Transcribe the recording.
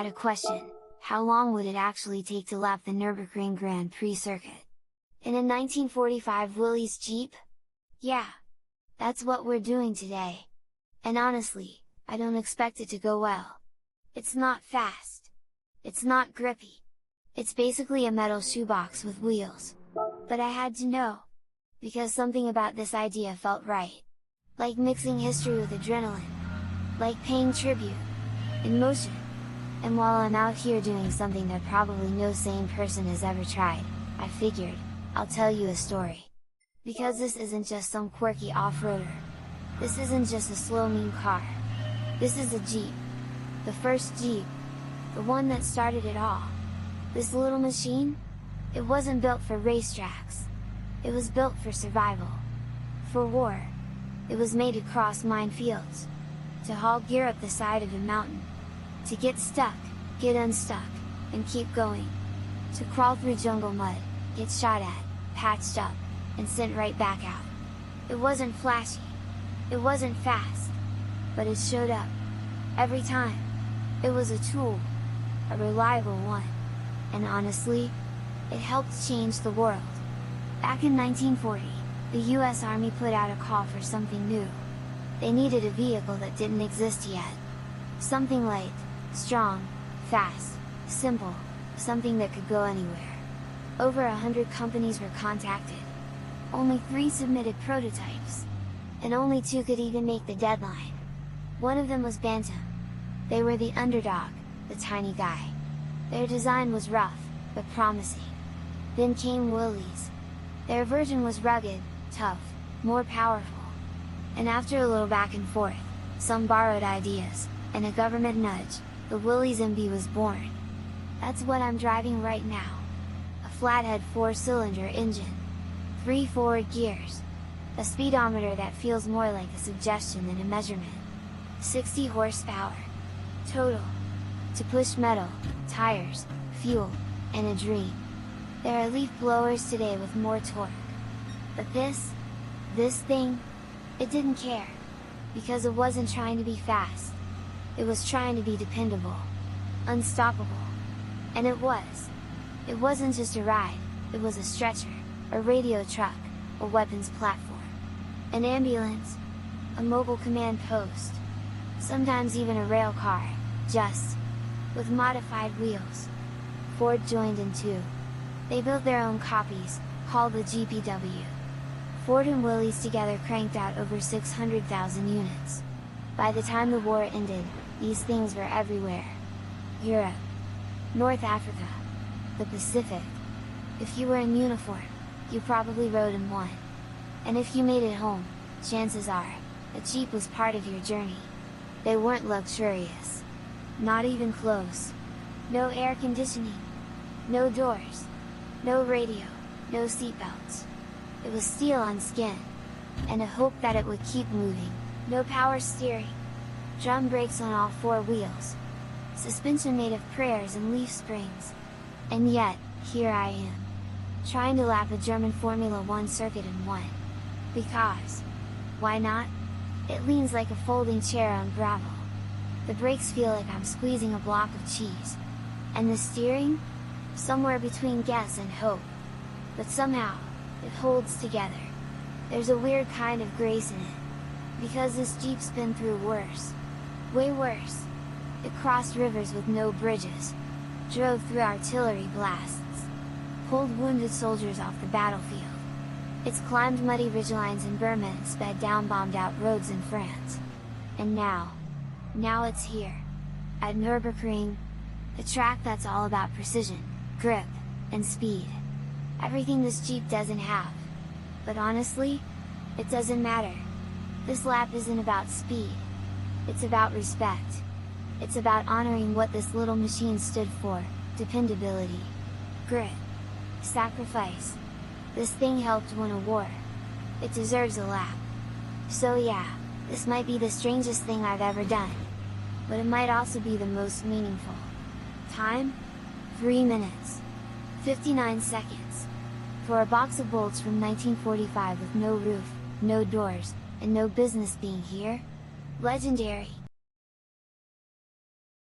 had a question: how long would it actually take to lap the Nürburgring Grand Prix circuit? In a 1945 Willys Jeep? Yeah! That's what we're doing today! And honestly, I don't expect it to go well. It's not fast. It's not grippy. It's basically a metal shoebox with wheels. But I had to know! Because something about this idea felt right. Like mixing history with adrenaline. Like paying tribute. In motion. And while I'm out here doing something that probably no sane person has ever tried, I figured, I'll tell you a story. Because this isn't just some quirky off-roader. This isn't just a slow mean car. This is a Jeep. The first Jeep. The one that started it all. This little machine? It wasn't built for racetracks. It was built for survival. For war. It was made to cross minefields. To haul gear up the side of a mountain. To get stuck, get unstuck, and keep going. To crawl through jungle mud, get shot at, patched up, and sent right back out. It wasn't flashy. It wasn't fast. But it showed up. Every time. It was a tool. A reliable one. And honestly, it helped change the world. Back in 1940, the US Army put out a call for something new. They needed a vehicle that didn't exist yet. Something light, strong, fast, simple, something that could go anywhere. Over 100 companies were contacted. Only 3 submitted prototypes. And only 2 could even make the deadline. One of them was Bantam. They were the underdog, the tiny guy. Their design was rough, but promising. Then came Willys. Their version was rugged, tough, more powerful. And after a little back and forth, some borrowed ideas, and a government nudge, the Willys MB was born. That's what I'm driving right now. A flathead 4-cylinder engine. 3 forward gears. A speedometer that feels more like a suggestion than a measurement. 60 horsepower. Total. To push metal, tires, fuel, and a dream. There are leaf blowers today with more torque. But this thing, it didn't care. Because it wasn't trying to be fast. It was trying to be dependable. Unstoppable. And it was. It wasn't just a ride, it was a stretcher, a radio truck, a weapons platform. An ambulance. A mobile command post. Sometimes even a rail car, just. With modified wheels. Ford joined in too. They built their own copies, called the GPW. Ford and Willys together cranked out over 600,000 units. By the time the war ended, these things were everywhere. Europe, North Africa, the Pacific. If you were in uniform, you probably rode in one. And if you made it home, chances are, a Jeep was part of your journey. They weren't luxurious. Not even close. No air conditioning. No doors. No radio, no seatbelts. It was steel on skin. And a hope that it would keep moving. No power steering. Drum brakes on all 4 wheels. Suspension made of prayers and leaf springs. And yet, here I am. Trying to lap a German Formula 1 circuit in one. Because. Why not? It leans like a folding chair on gravel. The brakes feel like I'm squeezing a block of cheese. And the steering? Somewhere between guess and hope. But somehow, it holds together. There's a weird kind of grace in it. Because this Jeep's been through worse. Way worse. It crossed rivers with no bridges. Drove through artillery blasts. Pulled wounded soldiers off the battlefield. It's climbed muddy ridgelines in Burma and sped down bombed out roads in France. And now it's here. At Nürburgring. A track that's all about precision, grip, and speed. Everything this Jeep doesn't have. But honestly, it doesn't matter. This lap isn't about speed. It's about respect. It's about honoring what this little machine stood for: dependability, grit, sacrifice. This thing helped win a war. It deserves a lap. So yeah, this might be the strangest thing I've ever done. But it might also be the most meaningful. Time? 3 minutes. 59 seconds. For a box of bolts from 1945 with no roof, no doors, and no business being here? Legendary!